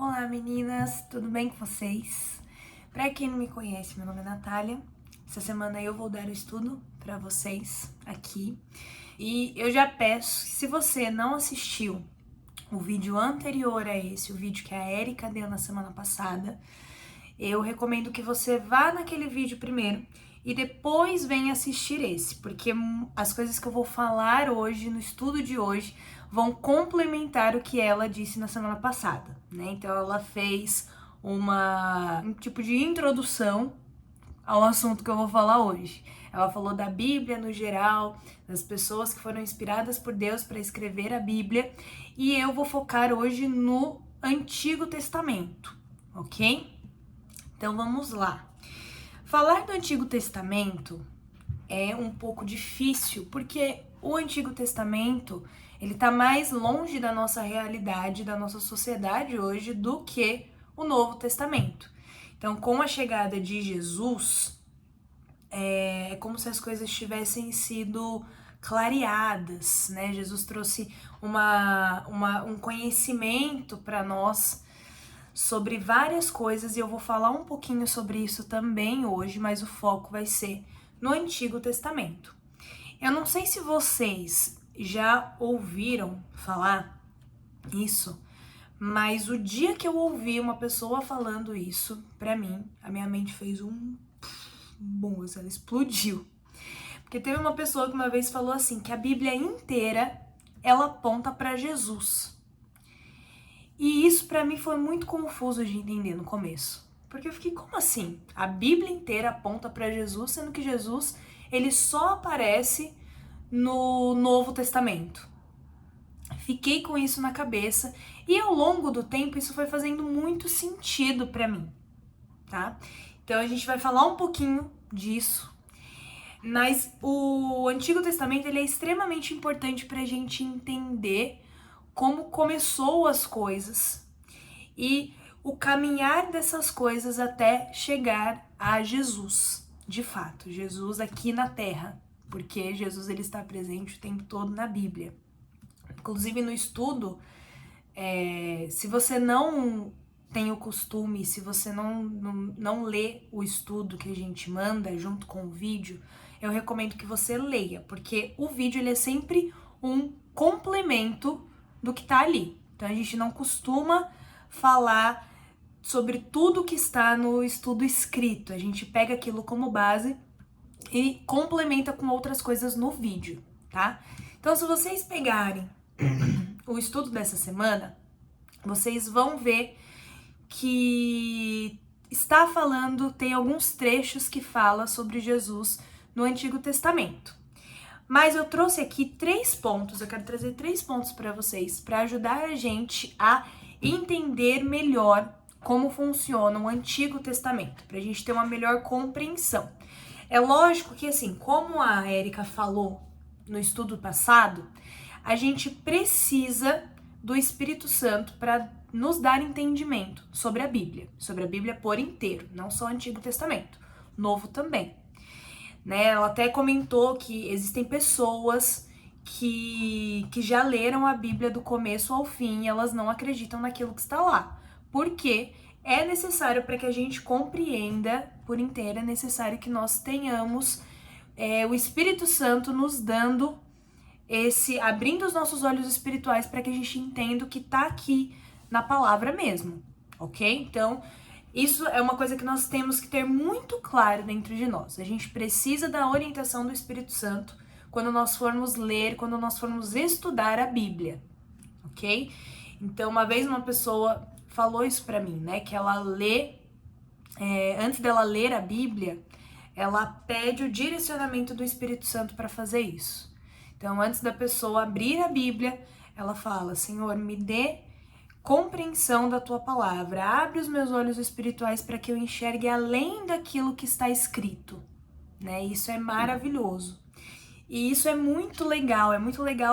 Olá meninas, tudo bem com vocês? Para quem não me conhece, meu nome é Natália. Essa semana eu vou dar o estudo para vocês aqui. E eu já peço, se você não assistiu o vídeo anterior a esse, o vídeo que a Erika deu na semana passada, eu recomendo que você vá naquele vídeo primeiro e depois venha assistir esse, porque as coisas que eu vou falar hoje, no estudo de hoje, vão complementar o que ela disse na semana passada, né? Então ela fez um tipo de introdução ao assunto que eu vou falar hoje. Ela falou da Bíblia no geral, das pessoas que foram inspiradas por Deus para escrever a Bíblia, e eu vou focar hoje no Antigo Testamento, ok? Então vamos lá. Falar do Antigo Testamento é um pouco difícil, porque o Antigo Testamento, ele tá mais longe da nossa realidade, da nossa sociedade hoje, do que o Novo Testamento. Então, com a chegada de Jesus, é como se as coisas tivessem sido clareadas, né? Jesus trouxe um conhecimento para nós sobre várias coisas, e eu vou falar um pouquinho sobre isso também hoje, mas o foco vai ser no Antigo Testamento. Eu não sei se vocês já ouviram falar isso, mas o dia que eu ouvi uma pessoa falando isso, pra mim, a minha mente fez bom, ela explodiu. Porque teve uma pessoa que uma vez falou assim, que a Bíblia inteira, ela aponta pra Jesus. E isso pra mim foi muito confuso de entender no começo. Porque eu fiquei, como assim? A Bíblia inteira aponta pra Jesus, sendo que Jesus, ele só aparece no Novo Testamento. Fiquei com isso na cabeça e ao longo do tempo isso foi fazendo muito sentido pra mim, tá? Então a gente vai falar um pouquinho disso. Mas o Antigo Testamento, ele é extremamente importante pra gente entender como começou as coisas e o caminhar dessas coisas até chegar a Jesus, de fato, Jesus aqui na Terra, porque Jesus ele está presente o tempo todo na Bíblia. Inclusive no estudo, se você não tem o costume, se você não lê o estudo que a gente manda junto com o vídeo, eu recomendo que você leia, porque o vídeo ele é sempre um complemento do que tá ali. Então a gente não costuma falar sobre tudo que está no estudo escrito. A gente pega aquilo como base e complementa com outras coisas no vídeo, tá? Então se vocês pegarem o estudo dessa semana, vocês vão ver que está falando, tem alguns trechos que fala sobre Jesus no Antigo Testamento. Mas eu trouxe aqui 3 pontos, eu quero trazer 3 pontos para vocês, para ajudar a gente a entender melhor como funciona o Antigo Testamento, para a gente ter uma melhor compreensão. É lógico que, assim, como a Erika falou no estudo passado, a gente precisa do Espírito Santo para nos dar entendimento sobre a Bíblia por inteiro, não só o Antigo Testamento, Novo também. Né? Ela até comentou que existem pessoas que já leram a Bíblia do começo ao fim e elas não acreditam naquilo que está lá. Porque é necessário, para que a gente compreenda por inteiro, é necessário que nós tenhamos o Espírito Santo nos dando abrindo os nossos olhos espirituais para que a gente entenda o que está aqui na palavra mesmo, ok? Então, isso é uma coisa que nós temos que ter muito claro dentro de nós. A gente precisa da orientação do Espírito Santo quando nós formos ler, quando nós formos estudar a Bíblia, ok? Então, uma vez uma pessoa falou isso pra mim, né? Que ela lê, antes dela ler a Bíblia, ela pede o direcionamento do Espírito Santo para fazer isso. Então, antes da pessoa abrir a Bíblia, ela fala: Senhor, me dê compreensão da tua palavra, abre os meus olhos espirituais para que eu enxergue além daquilo que está escrito, né? Isso é maravilhoso. E isso é muito legal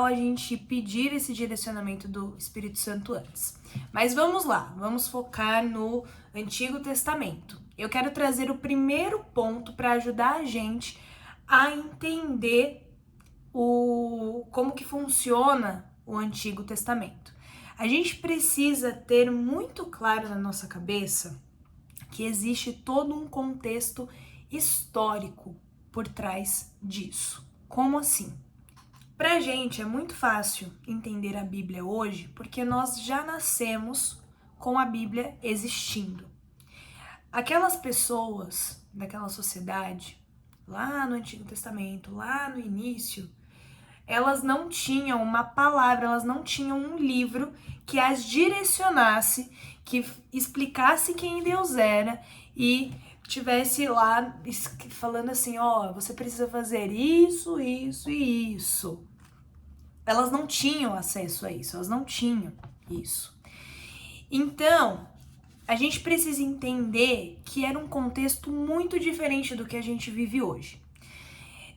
a gente pedir esse direcionamento do Espírito Santo antes. Mas vamos lá, vamos focar no Antigo Testamento. Eu quero trazer o primeiro ponto para ajudar a gente a entender como que funciona o Antigo Testamento. A gente precisa ter muito claro na nossa cabeça que existe todo um contexto histórico por trás disso. Como assim? Pra gente é muito fácil entender a Bíblia hoje porque nós já nascemos com a Bíblia existindo. Aquelas pessoas daquela sociedade, lá no Antigo Testamento, lá no início, elas não tinham uma palavra, elas não tinham um livro que as direcionasse, que explicasse quem Deus era e tivesse lá falando assim, ó, você precisa fazer isso, isso e isso. Elas não tinham acesso a isso, elas não tinham isso. Então, a gente precisa entender que era um contexto muito diferente do que a gente vive hoje.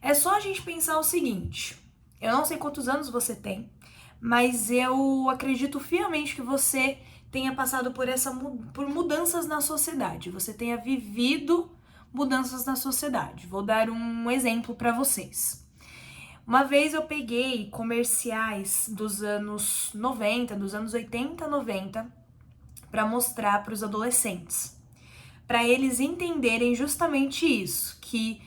É só a gente pensar o seguinte, eu não sei quantos anos você tem, mas eu acredito fielmente que você tenha passado por mudanças na sociedade, você tenha vivido mudanças na sociedade. Vou dar um exemplo para vocês. Uma vez eu peguei comerciais dos anos 90, dos anos 80, 90, para mostrar para os adolescentes, para eles entenderem justamente isso, que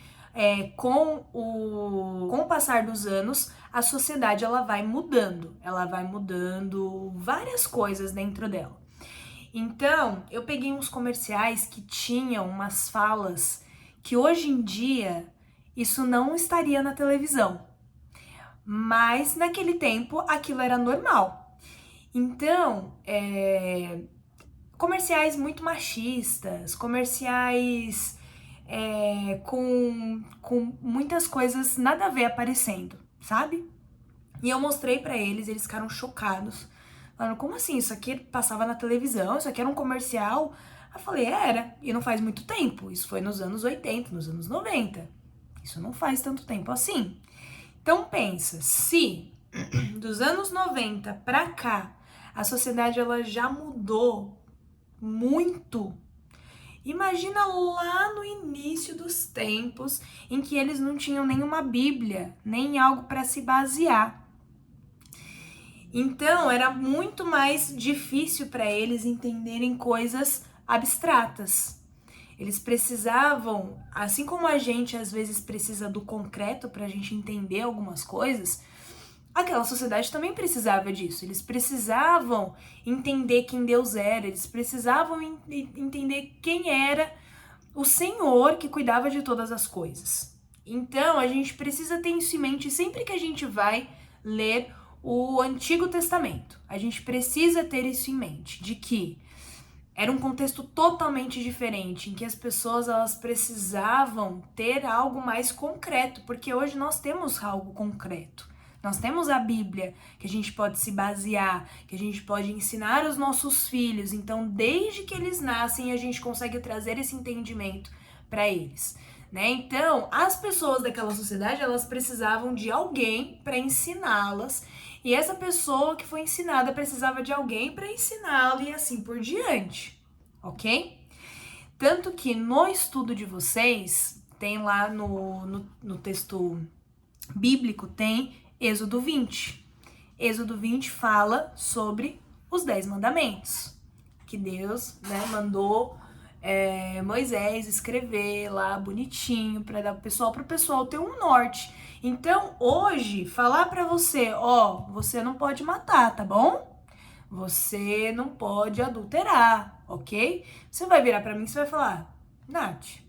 com o passar dos anos, a sociedade ela vai mudando várias coisas dentro dela. Então, eu peguei uns comerciais que tinham umas falas que hoje em dia isso não estaria na televisão, mas naquele tempo aquilo era normal. Então, comerciais muito machistas, comerciais com muitas coisas nada a ver aparecendo, sabe? E eu mostrei pra eles, eles ficaram chocados. Falaram, como assim? Isso aqui passava na televisão? Isso aqui era um comercial? Eu falei, era. E não faz muito tempo. Isso foi nos anos 80, nos anos 90. Isso não faz tanto tempo assim. Então pensa, se dos anos 90 pra cá a sociedade ela já mudou muito, imagina lá no início dos tempos em que eles não tinham nenhuma Bíblia, nem algo para se basear. Então era muito mais difícil para eles entenderem coisas abstratas. Eles precisavam, assim como a gente às vezes precisa do concreto para a gente entender algumas coisas, aquela sociedade também precisava disso. Eles precisavam entender quem Deus era, eles precisavam entender quem era o Senhor que cuidava de todas as coisas. Então, a gente precisa ter isso em mente sempre que a gente vai ler o Antigo Testamento. A gente precisa ter isso em mente, de que era um contexto totalmente diferente, em que as pessoas elas precisavam ter algo mais concreto, porque hoje nós temos algo concreto. Nós temos a Bíblia, que a gente pode se basear, que a gente pode ensinar aos nossos filhos. Então, desde que eles nascem, a gente consegue trazer esse entendimento para eles, né? Então, as pessoas daquela sociedade, elas precisavam de alguém para ensiná-las, e essa pessoa que foi ensinada precisava de alguém para ensiná-la e assim por diante, ok? Tanto que no estudo de vocês, tem lá no texto bíblico, tem Êxodo 20. Êxodo 20 fala sobre os 10 mandamentos, que Deus, né, mandou Moisés escrever lá bonitinho para dar pro pessoal ter um norte. Então, hoje, falar para você, ó, você não pode matar, tá bom? Você não pode adulterar, ok? Você vai virar para mim e você vai falar, Nath,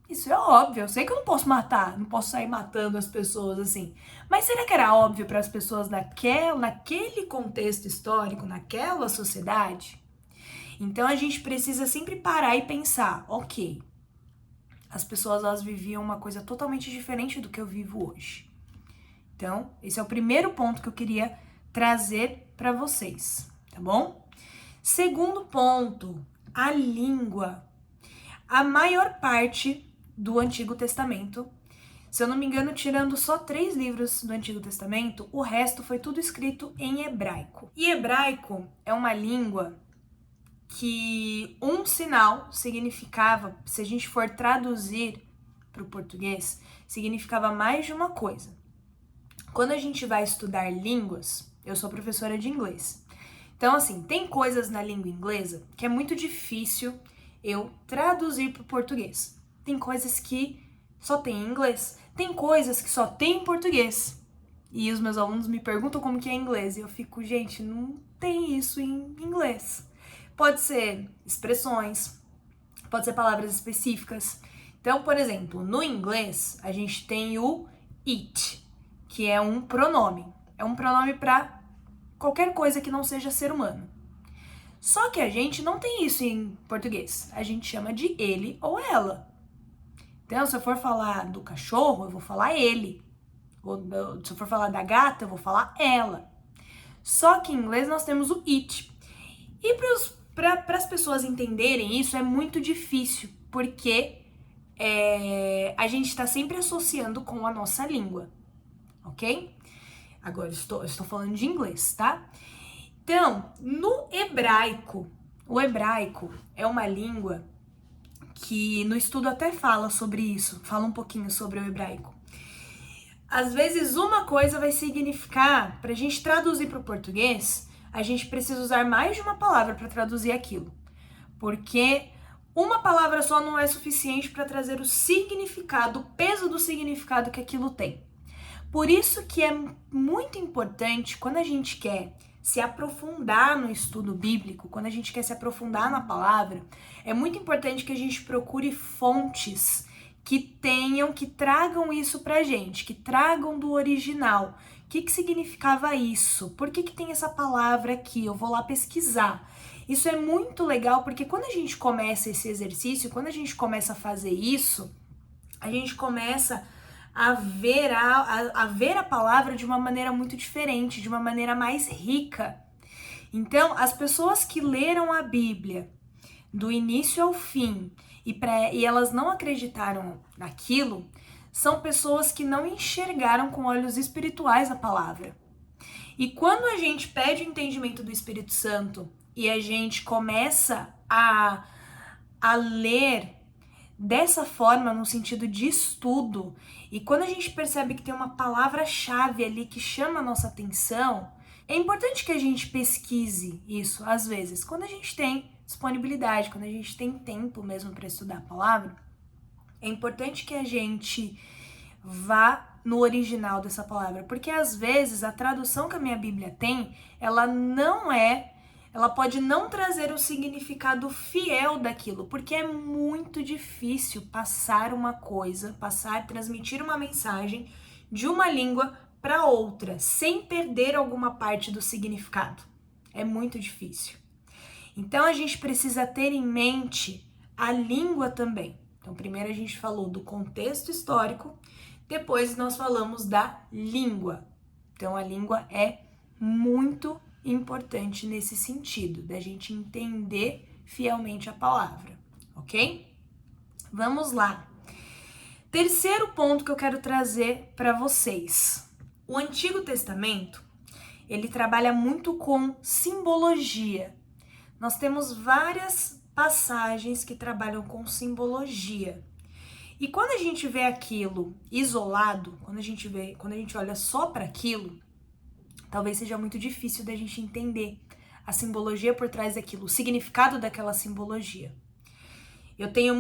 isso é óbvio, eu sei que eu não posso matar, não posso sair matando as pessoas assim. Mas será que era óbvio para as pessoas naquele contexto histórico, naquela sociedade? Então a gente precisa sempre parar e pensar, ok, as pessoas elas viviam uma coisa totalmente diferente do que eu vivo hoje. Então, esse é o primeiro ponto que eu queria trazer para vocês, tá bom? Segundo ponto, a língua. A maior parte do Antigo Testamento, se eu não me engano, tirando só 3 livros do Antigo Testamento, o resto foi tudo escrito em hebraico. E hebraico é uma língua que um sinal significava, se a gente for traduzir para o português, significava mais de uma coisa. Quando a gente vai estudar línguas, eu sou professora de inglês, Então, assim, tem coisas na língua inglesa que é muito difícil eu traduzir para o português. Tem coisas que só tem em inglês. Tem coisas que só tem em português. E os meus alunos me perguntam como que é em inglês. E eu fico, gente, não tem isso em inglês. Pode ser expressões, pode ser palavras específicas. Então, por exemplo, no inglês, a gente tem o it, que é um pronome. É um pronome para qualquer coisa que não seja ser humano. Só que a gente não tem isso em português. A gente chama de ele ou ela. Então, se eu for falar do cachorro, eu vou falar ele. Ou se eu for falar da gata, eu vou falar ela. Só que em inglês nós temos o it. E para as pessoas entenderem isso é muito difícil, porque a gente está sempre associando com a nossa língua, ok? Agora eu estou falando de inglês, tá? Então, no hebraico, o hebraico é uma língua que no estudo até fala sobre isso, fala um pouquinho sobre o hebraico. Às vezes uma coisa vai significar, para a gente traduzir para o português, a gente precisa usar mais de uma palavra para traduzir aquilo, porque uma palavra só não é suficiente para trazer o significado, o peso do significado que aquilo tem. Por isso que é muito importante, quando a gente quer se aprofundar no estudo bíblico, quando a gente quer se aprofundar na palavra, é muito importante que a gente procure fontes que tragam isso pra gente, que tragam do original. O que significava isso? Por que tem essa palavra aqui? Eu vou lá pesquisar. Isso é muito legal, porque quando a gente começa esse exercício, quando a gente começa a fazer isso, a gente começa a ver a palavra de uma maneira muito diferente, de uma maneira mais rica. Então, as pessoas que leram a Bíblia do início ao fim e elas não acreditaram naquilo, são pessoas que não enxergaram com olhos espirituais a palavra. E quando a gente pede o entendimento do Espírito Santo e a gente começa a ler dessa forma, no sentido de estudo, e quando a gente percebe que tem uma palavra-chave ali que chama a nossa atenção, é importante que a gente pesquise isso, às vezes, quando a gente tem disponibilidade, quando a gente tem tempo mesmo para estudar a palavra, é importante que a gente vá no original dessa palavra, porque às vezes a tradução que a minha Bíblia tem, ela pode não trazer o significado fiel daquilo, porque é muito difícil transmitir uma mensagem de uma língua para outra, sem perder alguma parte do significado. É muito difícil. Então a gente precisa ter em mente a língua também. Então primeiro a gente falou do contexto histórico, depois nós falamos da língua. Então a língua é muito importante nesse sentido, da gente entender fielmente a palavra, ok? Vamos lá. Terceiro ponto que eu quero trazer para vocês. O Antigo Testamento, ele trabalha muito com simbologia. Nós temos várias passagens que trabalham com simbologia. E quando a gente vê aquilo isolado, quando a gente olha só para aquilo, talvez seja muito difícil da gente entender a simbologia por trás daquilo, o significado daquela simbologia. Eu tenho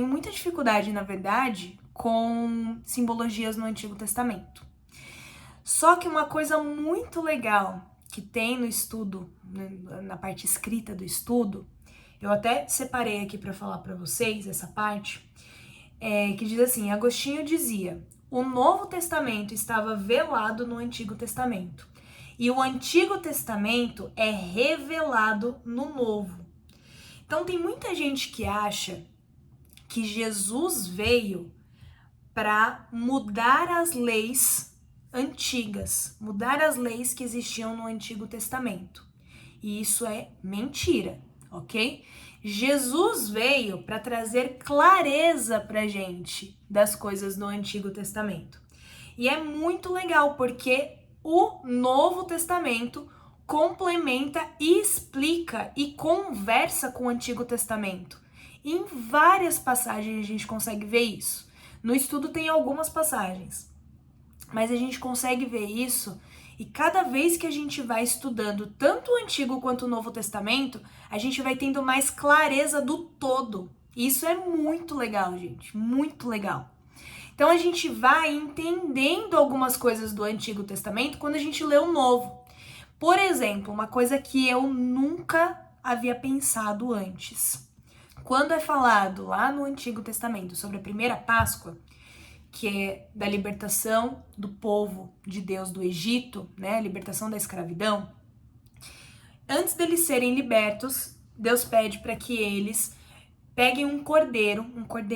muita dificuldade, na verdade, com simbologias no Antigo Testamento. Só que uma coisa muito legal que tem no estudo, na parte escrita do estudo, eu até separei aqui para falar para vocês essa parte, que diz assim: Agostinho dizia: o Novo Testamento estava velado no Antigo Testamento e o Antigo Testamento é revelado no Novo. Então tem muita gente que acha que Jesus veio para mudar as leis antigas, mudar as leis que existiam no Antigo Testamento. E isso é mentira, ok? Jesus veio para trazer clareza pra gente das coisas no Antigo Testamento. E é muito legal porque o Novo Testamento complementa e explica e conversa com o Antigo Testamento. E em várias passagens a gente consegue ver isso. No estudo tem algumas passagens, mas a gente consegue ver isso E cada vez que a gente vai estudando tanto o Antigo quanto o Novo Testamento, a gente vai tendo mais clareza do todo. E isso é muito legal, gente, muito legal. Então a gente vai entendendo algumas coisas do Antigo Testamento quando a gente lê o Novo. Por exemplo, uma coisa que eu nunca havia pensado antes. Quando é falado lá no Antigo Testamento sobre a primeira Páscoa, que é da libertação do povo de Deus do Egito, né, a libertação da escravidão, antes deles serem libertos, Deus pede para que eles peguem um cordeiro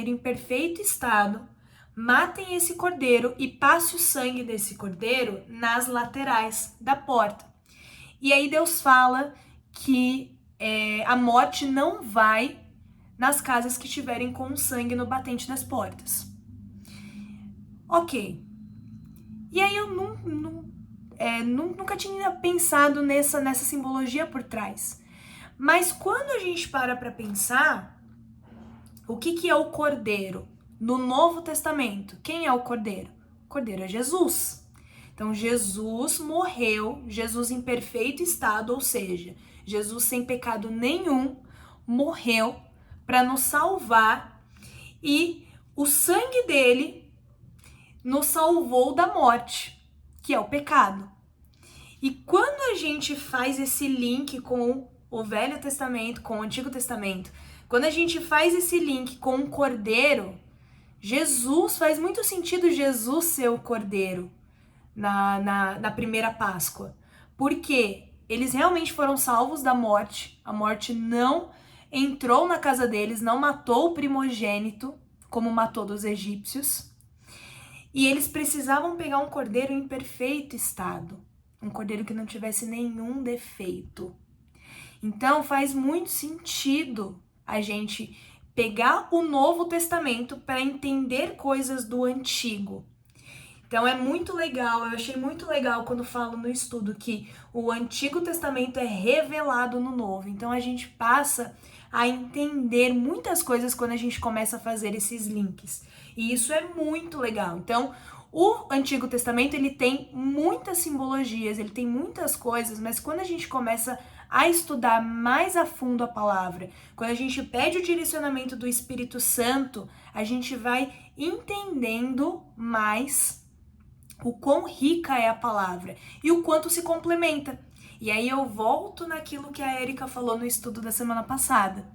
em perfeito estado, matem esse cordeiro e passe o sangue desse cordeiro nas laterais da porta. E aí Deus fala que a morte não vai nas casas que tiverem com sangue no batente das portas. Ok. E aí eu nunca tinha pensado nessa simbologia por trás. Mas quando a gente para pensar, o que é o cordeiro? No Novo Testamento, quem é o cordeiro? O cordeiro é Jesus. Então, Jesus morreu, Jesus em perfeito estado, ou seja, Jesus sem pecado nenhum, morreu para nos salvar e o sangue dele nos salvou da morte, que é o pecado. E quando a gente faz esse link com o Velho Testamento, com o Antigo Testamento, quando a gente faz esse link com o Cordeiro, Jesus, faz muito sentido Jesus ser o Cordeiro na primeira Páscoa. Porque eles realmente foram salvos da morte, a morte não entrou na casa deles, não matou o primogênito, como matou dos egípcios. E eles precisavam pegar um cordeiro em perfeito estado, um cordeiro que não tivesse nenhum defeito. Então faz muito sentido a gente pegar o Novo Testamento para entender coisas do Antigo. Então é muito legal, eu achei muito legal quando falo no estudo que o Antigo Testamento é revelado no Novo. Então a gente passa a entender muitas coisas quando a gente começa a fazer esses links. E isso é muito legal. Então, o Antigo Testamento, ele tem muitas simbologias, ele tem muitas coisas, mas quando a gente começa a estudar mais a fundo a palavra, quando a gente pede o direcionamento do Espírito Santo, a gente vai entendendo mais o quão rica é a palavra e o quanto se complementa. E aí eu volto naquilo que a Érica falou no estudo da semana passada,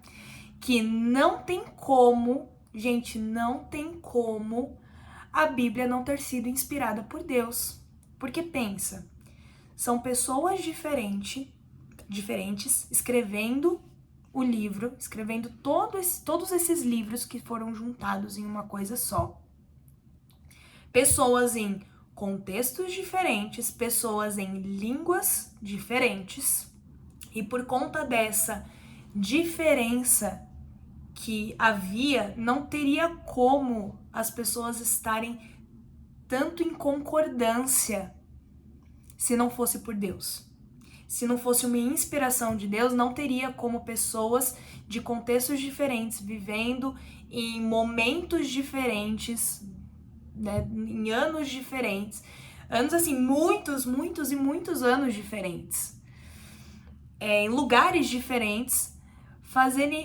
que não tem como, gente, não tem como a Bíblia não ter sido inspirada por Deus. Porque pensa, são pessoas diferentes escrevendo o livro, escrevendo todos esses livros que foram juntados em uma coisa só. Pessoas em contextos diferentes, pessoas em línguas diferentes, e por conta dessa diferença que havia, não teria como as pessoas estarem tanto em concordância se não fosse por Deus. Se não fosse uma inspiração de Deus, não teria como pessoas de contextos diferentes, vivendo em momentos diferentes, né, em anos diferentes, anos assim, muitos e muitos anos diferentes, em lugares diferentes,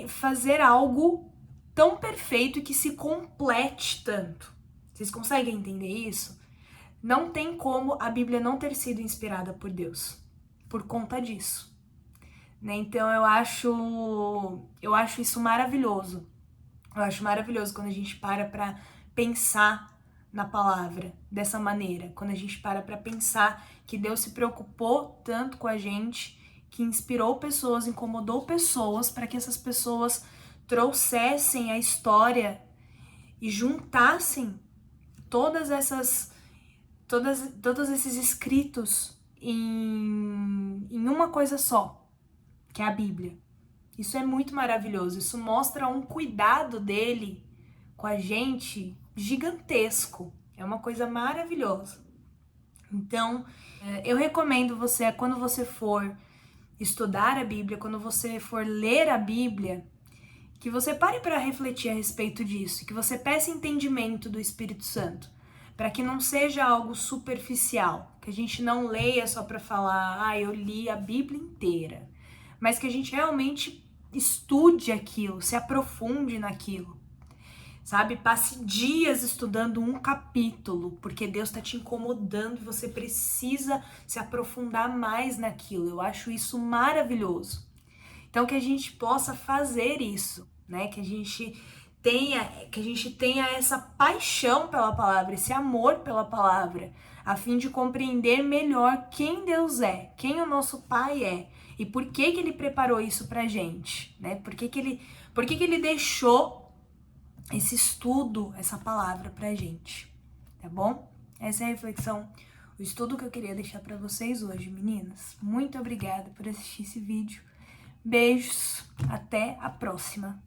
fazer algo tão perfeito e que se complete tanto. Vocês conseguem entender isso? Não tem como a Bíblia não ter sido inspirada por Deus, por conta disso, né? Então eu acho isso maravilhoso. Eu acho maravilhoso quando a gente para pensar na palavra dessa maneira, quando a gente para pensar que Deus se preocupou tanto com a gente, que inspirou pessoas, incomodou pessoas, para que essas pessoas trouxessem a história e juntassem todos esses escritos em uma coisa só, que é a Bíblia. Isso é muito maravilhoso, isso mostra um cuidado dele com a gente gigantesco, é uma coisa maravilhosa. Então, eu recomendo você, quando você for estudar a Bíblia, quando você for ler a Bíblia, que você pare para refletir a respeito disso, que você peça entendimento do Espírito Santo, para que não seja algo superficial, que a gente não leia só para falar, eu li a Bíblia inteira, mas que a gente realmente estude aquilo, se aprofunde naquilo, sabe? Passe dias estudando um capítulo, porque Deus está te incomodando e você precisa se aprofundar mais naquilo. Eu acho isso maravilhoso. Então, que a gente possa fazer isso, né? Que a gente tenha essa paixão pela palavra, esse amor pela palavra, a fim de compreender melhor quem Deus é, quem o nosso Pai é e por que que ele preparou isso pra gente, né? Por que que ele deixou esse estudo, essa palavra pra gente, tá bom? Essa é a reflexão, o estudo que eu queria deixar pra vocês hoje, meninas. Muito obrigada por assistir esse vídeo. Beijos, até a próxima.